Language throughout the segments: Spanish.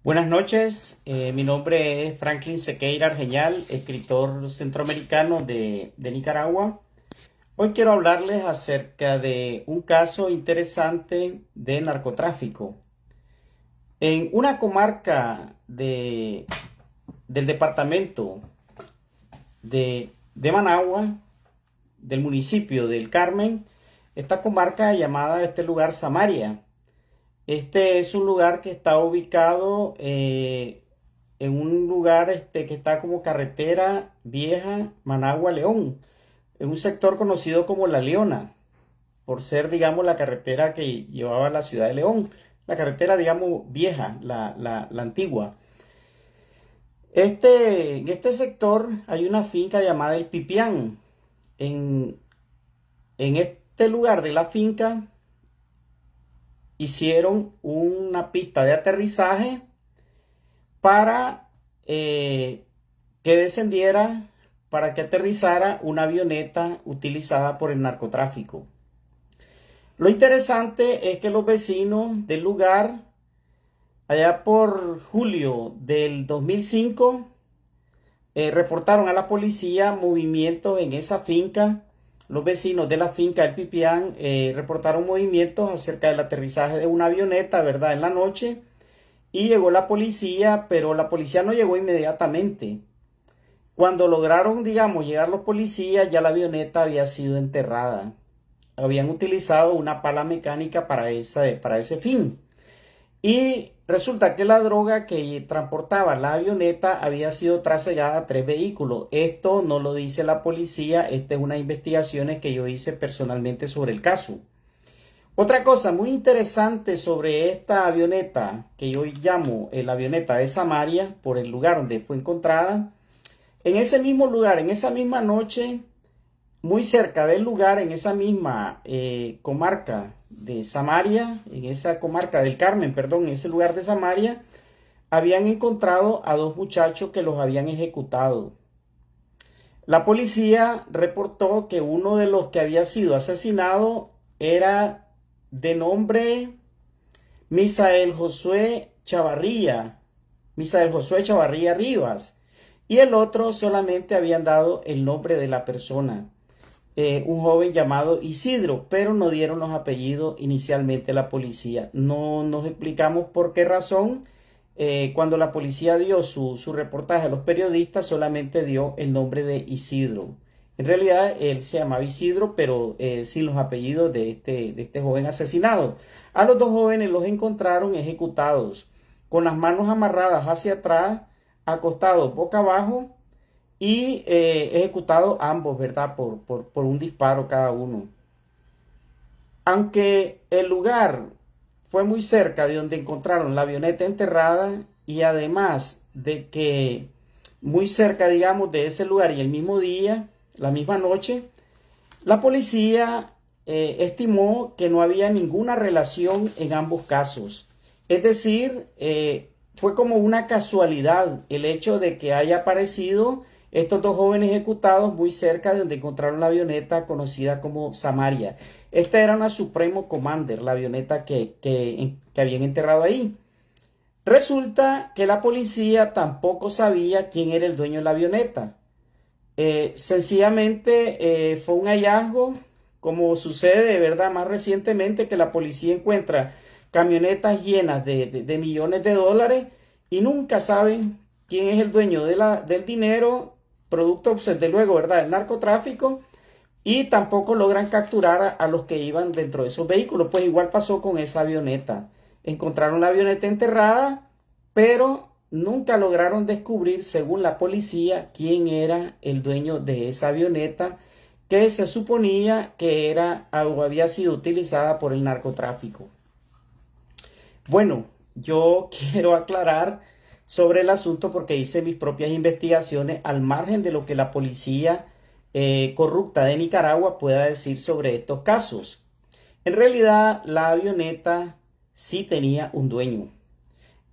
Buenas noches, mi nombre es Franklin Sequeira Argeñal, escritor centroamericano de Nicaragua. Hoy quiero hablarles acerca de un caso interesante de narcotráfico. En una comarca del departamento de Managua, del municipio del Carmen, esta comarca llamada este lugar Samaria. Este es un lugar que está ubicado en un lugar que está como carretera vieja Managua-León, en un sector conocido como La Leona, por ser, digamos, la carretera que llevaba a la ciudad de León, la carretera, digamos, vieja, la antigua. En este sector hay una finca llamada El Pipián. En, en este lugar de la finca hicieron una pista de aterrizaje para que descendiera, para que aterrizara una avioneta utilizada por el narcotráfico. Lo interesante es que los vecinos del lugar, allá por julio del 2005, reportaron a la policía movimientos en esa finca. Los vecinos de la finca El Pipián reportaron movimientos acerca del aterrizaje de una avioneta, ¿verdad?, en la noche. Y llegó la policía, pero la policía no llegó inmediatamente. Cuando lograron, digamos, llegar los policías, ya la avioneta había sido enterrada. Habían utilizado una pala mecánica para ese fin. Y resulta que la droga que transportaba la avioneta había sido trasegada a 3 vehículos. Esto no lo dice la policía, esta es una investigación que yo hice personalmente sobre el caso. Otra cosa muy interesante sobre esta avioneta, que yo llamo la avioneta de Samaria, por el lugar donde fue encontrada, en ese mismo lugar, en esa misma noche, muy cerca del lugar, en esa misma comarca de Samaria, en esa comarca del Carmen, perdón, en ese lugar de Samaria, habían encontrado a 2 muchachos que los habían ejecutado. La policía reportó que uno de los que había sido asesinado era de nombre Misael Josué Chavarría Rivas, y el otro solamente habían dado el nombre de la persona, un joven llamado Isidro, pero no dieron los apellidos inicialmente la policía. No nos explicamos por qué razón. Cuando la policía dio su reportaje a los periodistas, solamente dio el nombre de Isidro. En realidad él se llamaba Isidro, pero sin los apellidos de este joven asesinado. A los 2 jóvenes los encontraron ejecutados, con las manos amarradas hacia atrás, acostados boca abajo y ejecutados ambos, ¿verdad? Por un disparo cada uno. Aunque el lugar fue muy cerca de donde encontraron la avioneta enterrada, y además de que muy cerca, digamos, de ese lugar y el mismo día, la misma noche, la policía estimó que no había ninguna relación en ambos casos. Es decir, fue como una casualidad el hecho de que haya aparecido estos 2 jóvenes ejecutados muy cerca de donde encontraron la avioneta conocida como Samaria. Esta era una Supremo Commander, la avioneta que habían enterrado ahí. Resulta que la policía tampoco sabía quién era el dueño de la avioneta. Sencillamente fue un hallazgo, como sucede de verdad más recientemente, que la policía encuentra camionetas llenas de millones de dólares y nunca saben quién es el dueño del dinero, producto, desde luego, ¿verdad?, del narcotráfico, y tampoco logran capturar a los que iban dentro de esos vehículos. Pues igual pasó con esa avioneta. Encontraron la avioneta enterrada, pero nunca lograron descubrir, según la policía, quién era el dueño de esa avioneta que se suponía que era o había sido utilizada por el narcotráfico. Bueno, yo quiero aclarar sobre el asunto porque hice mis propias investigaciones al margen de lo que la policía corrupta de Nicaragua pueda decir sobre estos casos. En realidad, la avioneta sí tenía un dueño.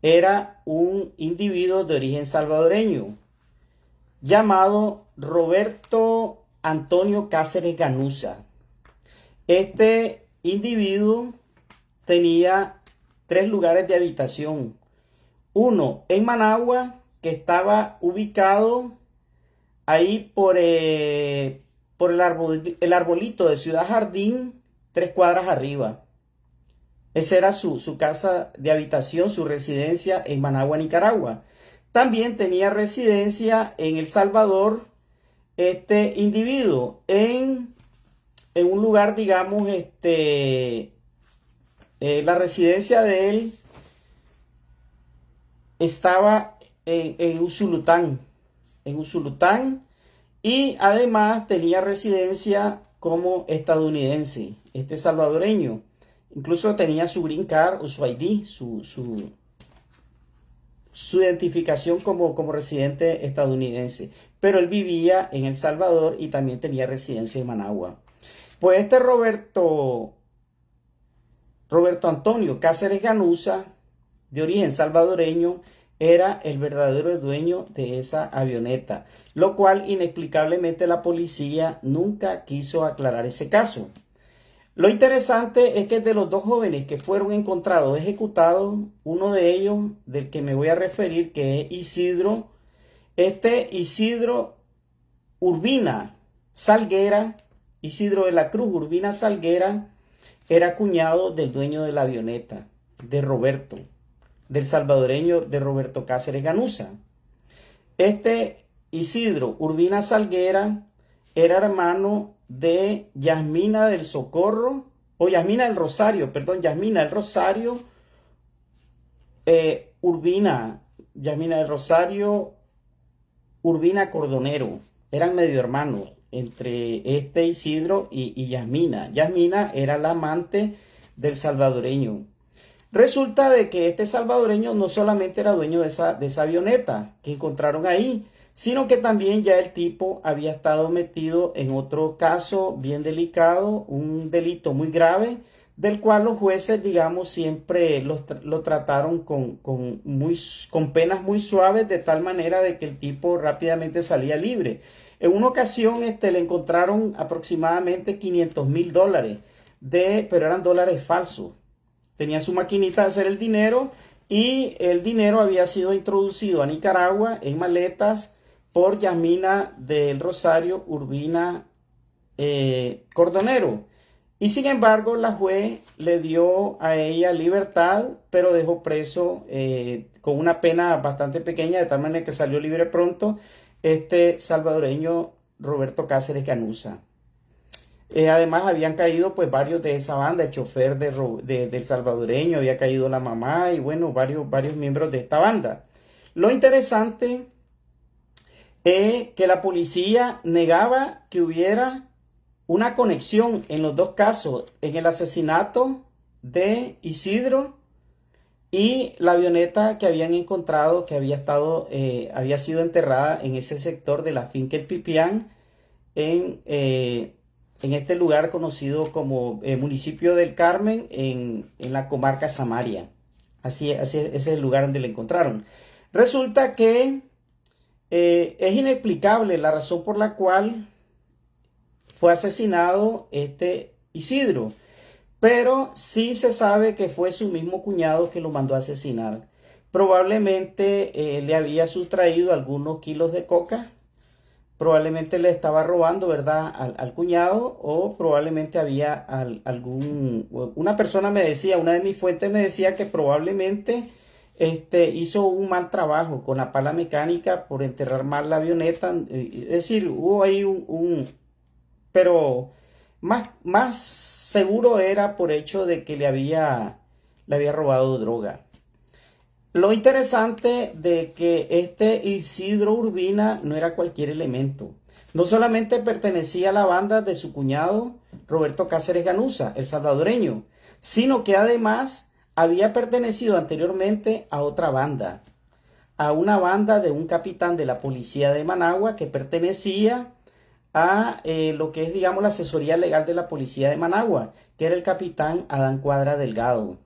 Era un individuo de origen salvadoreño llamado Roberto Antonio Cáceres Ganuza. Este individuo tenía 3 lugares de habitación. Uno en Managua, que estaba ubicado ahí por el arbolito de Ciudad Jardín, 3 cuadras arriba. Esa era su casa de habitación, su residencia en Managua, Nicaragua. También tenía residencia en El Salvador, este individuo, en un lugar, digamos, la residencia de él estaba en Usulután, y además tenía residencia como estadounidense, este salvadoreño. Incluso tenía su green card o su ID, su identificación como residente estadounidense. Pero él vivía en El Salvador y también tenía residencia en Managua. Pues este Roberto Antonio Cáceres Ganuza, de origen salvadoreño, era el verdadero dueño de esa avioneta, lo cual inexplicablemente la policía nunca quiso aclarar ese caso. Lo interesante es que de los 2 jóvenes que fueron encontrados ejecutados, uno de ellos, del que me voy a referir, que es Isidro Urbina Salguera, Isidro de la Cruz Urbina Salguera, era cuñado del dueño de la avioneta, del salvadoreño de Roberto Cáceres Ganuza. Este Isidro Urbina Salguera era hermano de Yasmina del Socorro, o Yasmina del Rosario, Yasmina del Rosario Urbina Cordonero. Eran medio hermanos entre este Isidro y Yasmina. Yasmina era la amante del salvadoreño. Resulta de que este salvadoreño no solamente era dueño de esa avioneta que encontraron ahí, sino que también ya el tipo había estado metido en otro caso bien delicado, un delito muy grave, del cual los jueces, digamos, siempre lo trataron con penas muy suaves, de tal manera de que el tipo rápidamente salía libre. En una ocasión le encontraron aproximadamente $500,000, pero eran dólares falsos. Tenía su maquinita de hacer el dinero y el dinero había sido introducido a Nicaragua en maletas por Yasmina del Rosario Urbina Cordonero. Y sin embargo, la juez le dio a ella libertad, pero dejó preso con una pena bastante pequeña, de tal manera que salió libre pronto este salvadoreño Roberto Cáceres Ganuza. Además habían caído pues varios de esa banda, el chofer del salvadoreño, había caído la mamá y bueno, varios miembros de esta banda. Lo interesante es que la policía negaba que hubiera una conexión en los dos casos, en el asesinato de Isidro y la avioneta que habían encontrado, que había sido enterrada en ese sector de la finca El Pipián, en este lugar conocido como municipio del Carmen, en la comarca Samaria. Ese es el lugar donde la encontraron. Resulta que es inexplicable la razón por la cual fue asesinado este Isidro, pero sí se sabe que fue su mismo cuñado que lo mandó a asesinar. Probablemente le había sustraído algunos kilos de coca, probablemente le estaba robando, ¿verdad?, al cuñado, o probablemente había una persona una de mis fuentes me decía que probablemente hizo un mal trabajo con la pala mecánica por enterrar mal la avioneta. Es decir, hubo ahí pero más seguro era por hecho de que le había robado droga. Lo interesante de que este Isidro Urbina no era cualquier elemento. No solamente pertenecía a la banda de su cuñado Roberto Cáceres Ganuza, el salvadoreño, sino que además había pertenecido anteriormente a otra banda, a una banda de un capitán de la policía de Managua que pertenecía a lo que es, digamos, la asesoría legal de la policía de Managua, que era el capitán Adán Cuadra Delgado.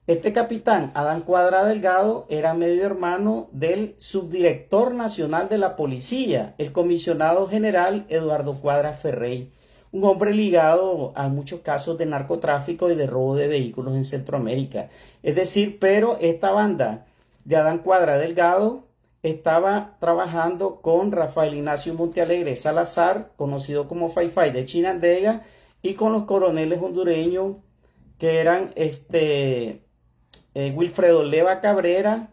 Este capitán Adán Cuadra Delgado era medio hermano del subdirector nacional de la policía, el comisionado general Eduardo Cuadra Ferrey, un hombre ligado a muchos casos de narcotráfico y de robo de vehículos en Centroamérica. Es decir, pero esta banda de Adán Cuadra Delgado, estaba trabajando con Rafael Ignacio Montealegre Salazar, conocido como Fay Fay de Chinandega, y con los coroneles hondureños que eran Wilfredo Leva Cabrera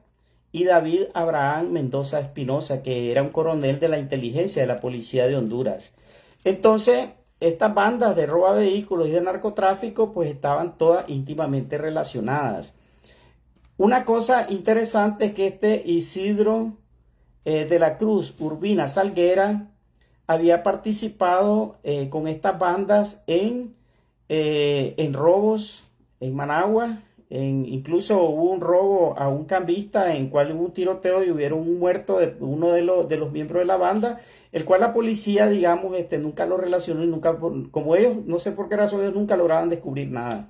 y David Abraham Mendoza Espinosa, que era un coronel de la inteligencia de la policía de Honduras. Entonces, estas bandas de roba vehículos y de narcotráfico pues estaban todas íntimamente relacionadas. Una cosa interesante es que Isidro de la Cruz Urbina Salguera había participado con estas bandas en robos en Managua. Incluso hubo un robo a un cambista en cual hubo un tiroteo y hubieron un muerto de uno de los miembros de la banda, el cual la policía, digamos, nunca lo relacionó y nunca, como ellos, no sé por qué razón, ellos nunca lograban descubrir nada.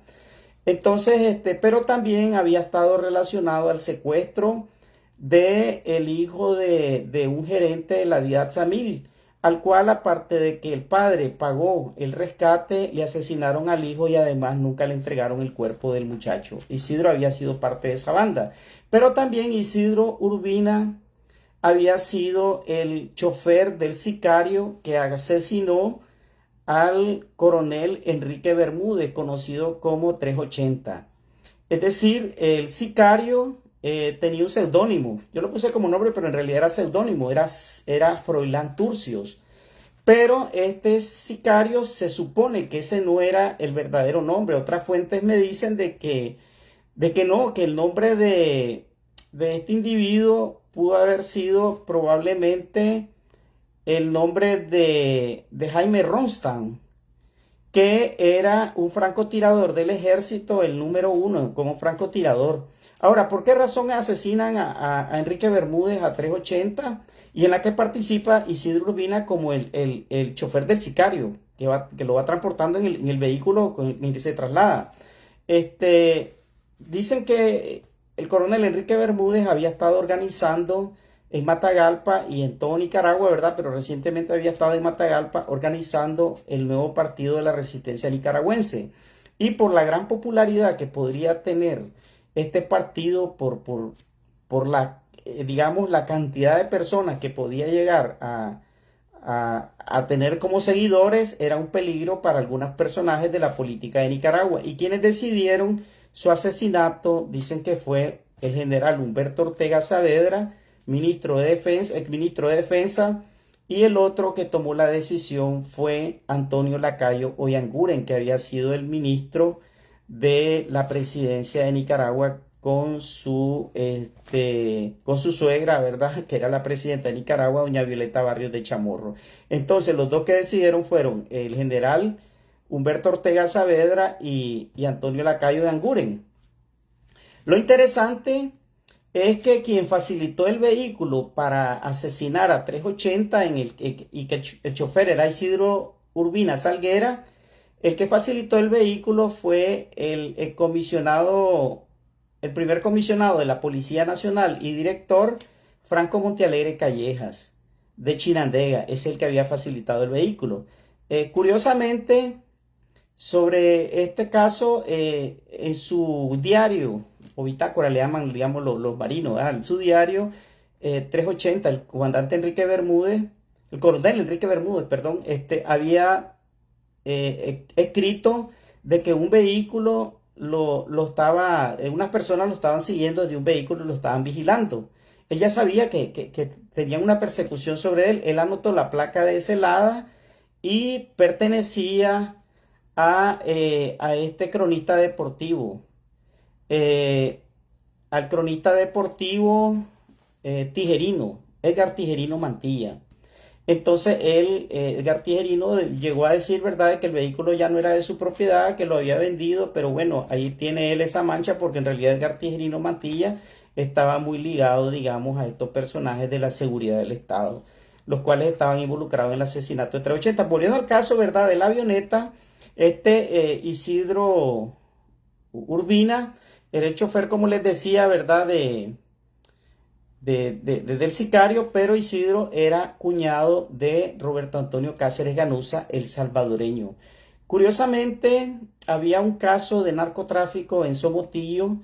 Entonces, pero también había estado relacionado al secuestro de el hijo de un gerente de la DIAT Samil, al cual, aparte de que el padre pagó el rescate, le asesinaron al hijo y además nunca le entregaron el cuerpo del muchacho. Isidro había sido parte de esa banda. Pero también Isidro Urbina había sido el chofer del sicario que asesinó al coronel Enrique Bermúdez, conocido como 380. Es decir, el sicario tenía un seudónimo. Yo lo puse como nombre, pero en realidad era seudónimo, era Froilán Turcios. Pero este sicario se supone que ese no era el verdadero nombre. Otras fuentes me dicen de que no, que el nombre de este individuo pudo haber sido probablemente el nombre de Jaime Ronstadt, que era un francotirador del ejército, el número 1 como francotirador. Ahora, ¿por qué razón asesinan a Enrique Bermúdez a 380? Y en la que participa Isidro Urbina como el chofer del sicario, que lo va transportando en el vehículo en el que se traslada. Dicen que el coronel Enrique Bermúdez había estado organizando en Matagalpa y en todo Nicaragua, ¿verdad? Pero recientemente había estado en Matagalpa organizando el nuevo partido de la resistencia nicaragüense. Y por la gran popularidad que podría tener este partido, por la, digamos, la cantidad de personas que podía llegar a tener como seguidores, era un peligro para algunos personajes de la política de Nicaragua. Y quienes decidieron su asesinato, dicen que fue el general Humberto Ortega Saavedra, exministro de Defensa, y el otro que tomó la decisión fue Antonio Lacayo Oyanguren, que había sido el ministro de la presidencia de Nicaragua con su suegra, ¿verdad? Que era la presidenta de Nicaragua, doña Violeta Barrios de Chamorro. Entonces, los dos que decidieron fueron el general Humberto Ortega Saavedra y Antonio Lacayo Oyanguren. Lo interesante es que quien facilitó el vehículo para asesinar a 380 y que el chofer era Isidro Urbina Salguera, el que facilitó el vehículo fue el primer comisionado de la Policía Nacional y director Franco Montealegre Callejas de Chinandega, es el que había facilitado el vehículo. Curiosamente, sobre este caso, en su diario o bitácora le llaman, digamos, los marinos, ¿verdad? En su diario 380, el comandante Enrique Bermúdez, el coronel Enrique Bermúdez, perdón, había escrito de que un vehículo unas personas lo estaban siguiendo desde un vehículo y lo estaban vigilando. Él ya sabía que tenían una persecución sobre él. Él anotó la placa de Celada y pertenecía a este cronista deportivo, al cronista deportivo Tijerino, Edgar Tijerino Mantilla. Entonces Edgar Tijerino llegó a decir, ¿verdad?, que el vehículo ya no era de su propiedad, que lo había vendido, pero bueno, ahí tiene él esa mancha porque en realidad Edgar Tijerino Mantilla estaba muy ligado, digamos, a estos personajes de la seguridad del Estado, los cuales estaban involucrados en el asesinato de 380. Volviendo al caso, ¿verdad?, de la avioneta, Isidro Urbina era el chofer, como les decía, ¿verdad?, del sicario, pero Isidro era cuñado de Roberto Antonio Cáceres Ganuza, el salvadoreño. Curiosamente, había un caso de narcotráfico en Somotillo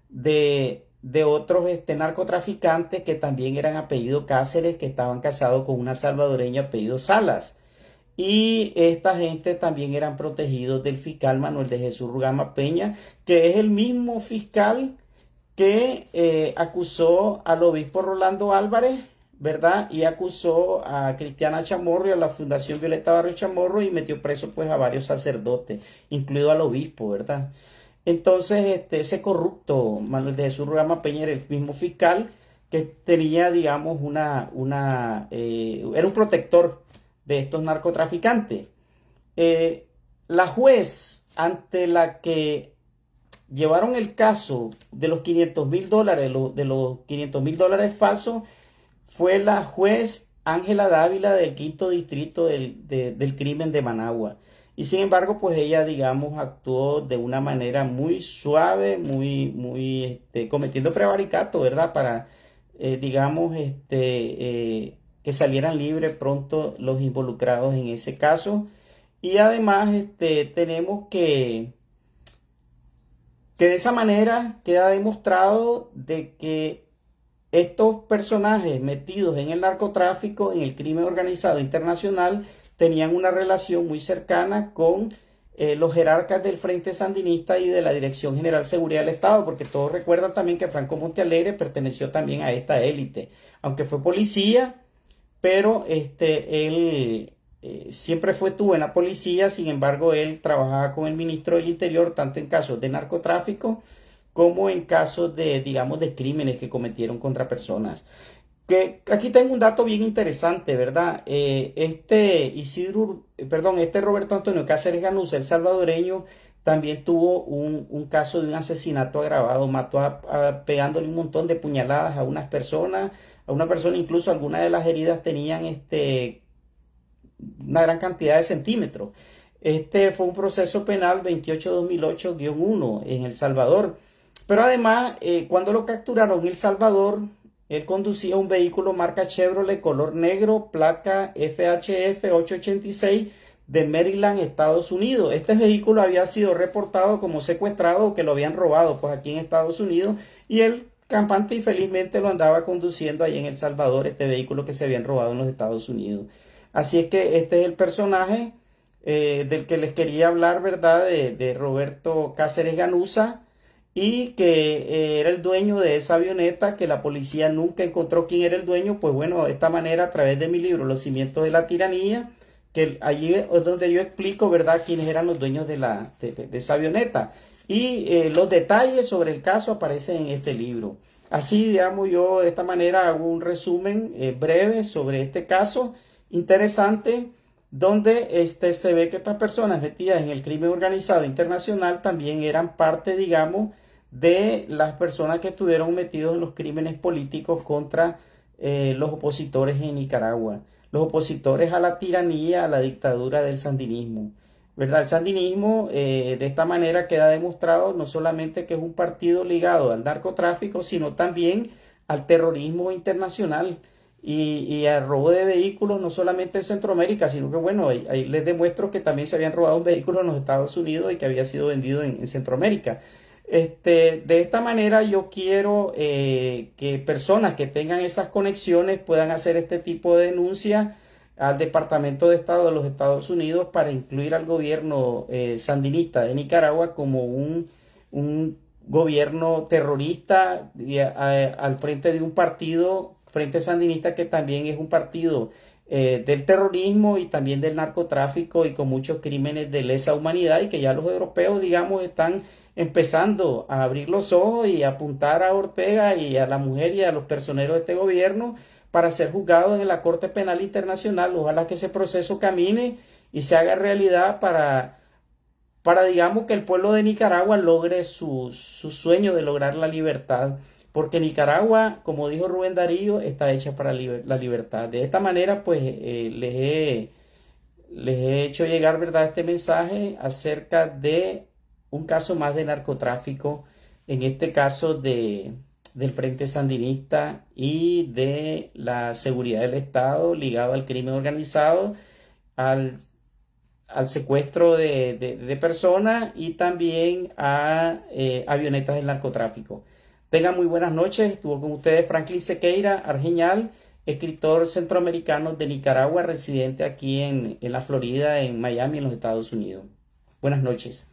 de de otros narcotraficantes que también eran apellido Cáceres, que estaban casados con una salvadoreña apellido Salas. Y esta gente también eran protegidos del fiscal Manuel de Jesús Rugama Peña, que es el mismo fiscal que acusó al obispo Rolando Álvarez, ¿verdad? Y acusó a Cristiana Chamorro y a la Fundación Violeta Barrio Chamorro y metió preso pues a varios sacerdotes, incluido al obispo, ¿verdad? Entonces, ese corrupto Manuel de Jesús Rugama Peña era el mismo fiscal que tenía, digamos, era un protector de estos narcotraficantes. La juez ante la que llevaron el caso de los $500,000, de los $500,000 falsos, fue la juez Ángela Dávila del quinto distrito del crimen de Managua. Y sin embargo, pues ella, digamos, actuó de una manera muy suave, cometiendo prevaricato, ¿verdad? Para, digamos, que salieran libres pronto los involucrados en ese caso. Y además, tenemos que de esa manera queda demostrado de que estos personajes metidos en el narcotráfico, en el crimen organizado internacional, tenían una relación muy cercana con los jerarcas del Frente Sandinista y de la Dirección General de Seguridad del Estado, porque todos recuerdan también que Franco Montealegre perteneció también a esta élite, aunque fue policía, pero él siempre estuvo en la policía. Sin embargo, él trabajaba con el ministro del Interior, tanto en casos de narcotráfico como en casos de, digamos, de crímenes que cometieron contra personas. Que aquí tengo un dato bien interesante, ¿verdad? Este Roberto Antonio Cáceres Ganuza, el salvadoreño, también tuvo un caso de un asesinato agravado. Mató pegándole un montón de puñaladas a una persona, incluso algunas de las heridas tenían una gran cantidad de centímetros. Este fue un proceso penal 28-2008-1 en El Salvador. Pero además, cuando lo capturaron en El Salvador, él conducía un vehículo marca Chevrolet color negro, placa FHF 886 de Maryland, Estados Unidos. Este vehículo había sido reportado como secuestrado o que lo habían robado pues aquí en Estados Unidos, y él campante y felizmente lo andaba conduciendo ahí en El Salvador, este vehículo que se habían robado en los Estados Unidos. Así es que este es el personaje del que les quería hablar, ¿verdad? De Roberto Cáceres Ganuza, y que era el dueño de esa avioneta, que la policía nunca encontró quién era el dueño. Pues bueno, de esta manera, a través de mi libro Los cimientos de la tiranía, que allí es donde yo explico, ¿verdad?, quiénes eran los dueños de esa avioneta. Y los detalles sobre el caso aparecen en este libro. Así, digamos, yo de esta manera hago un resumen breve sobre este caso interesante, donde se ve que estas personas metidas en el crimen organizado internacional también eran parte, digamos, de las personas que estuvieron metidos en los crímenes políticos contra los opositores en Nicaragua, los opositores a la tiranía, a la dictadura del sandinismo, ¿verdad? El sandinismo de esta manera queda demostrado no solamente que es un partido ligado al narcotráfico, sino también al terrorismo internacional y al robo de vehículos, no solamente en Centroamérica, sino que bueno, ahí les demuestro que también se habían robado un vehículo en los Estados Unidos y que había sido vendido en Centroamérica. De esta manera yo quiero que personas que tengan esas conexiones puedan hacer este tipo de denuncias al Departamento de Estado de los Estados Unidos para incluir al gobierno sandinista de Nicaragua como un gobierno terrorista al frente de un partido, Frente Sandinista, que también es un partido del terrorismo y también del narcotráfico y con muchos crímenes de lesa humanidad, y que ya los europeos, digamos, están empezando a abrir los ojos y a apuntar a Ortega y a la mujer y a los personeros de este gobierno para ser juzgados en la Corte Penal Internacional. Ojalá que ese proceso camine y se haga realidad para digamos, que el pueblo de Nicaragua logre su sueño de lograr la libertad. Porque Nicaragua, como dijo Rubén Darío, está hecha para la libertad. De esta manera, pues, les he hecho llegar, ¿verdad?, este mensaje acerca de un caso más de narcotráfico, en este caso del Frente Sandinista y de la seguridad del Estado ligado al crimen organizado, al, al secuestro de personas y también a avionetas del narcotráfico. Tengan muy buenas noches. Estuvo con ustedes Franklin Sequeira Argeñal, escritor centroamericano de Nicaragua, residente aquí en la Florida, en Miami, en los Estados Unidos. Buenas noches.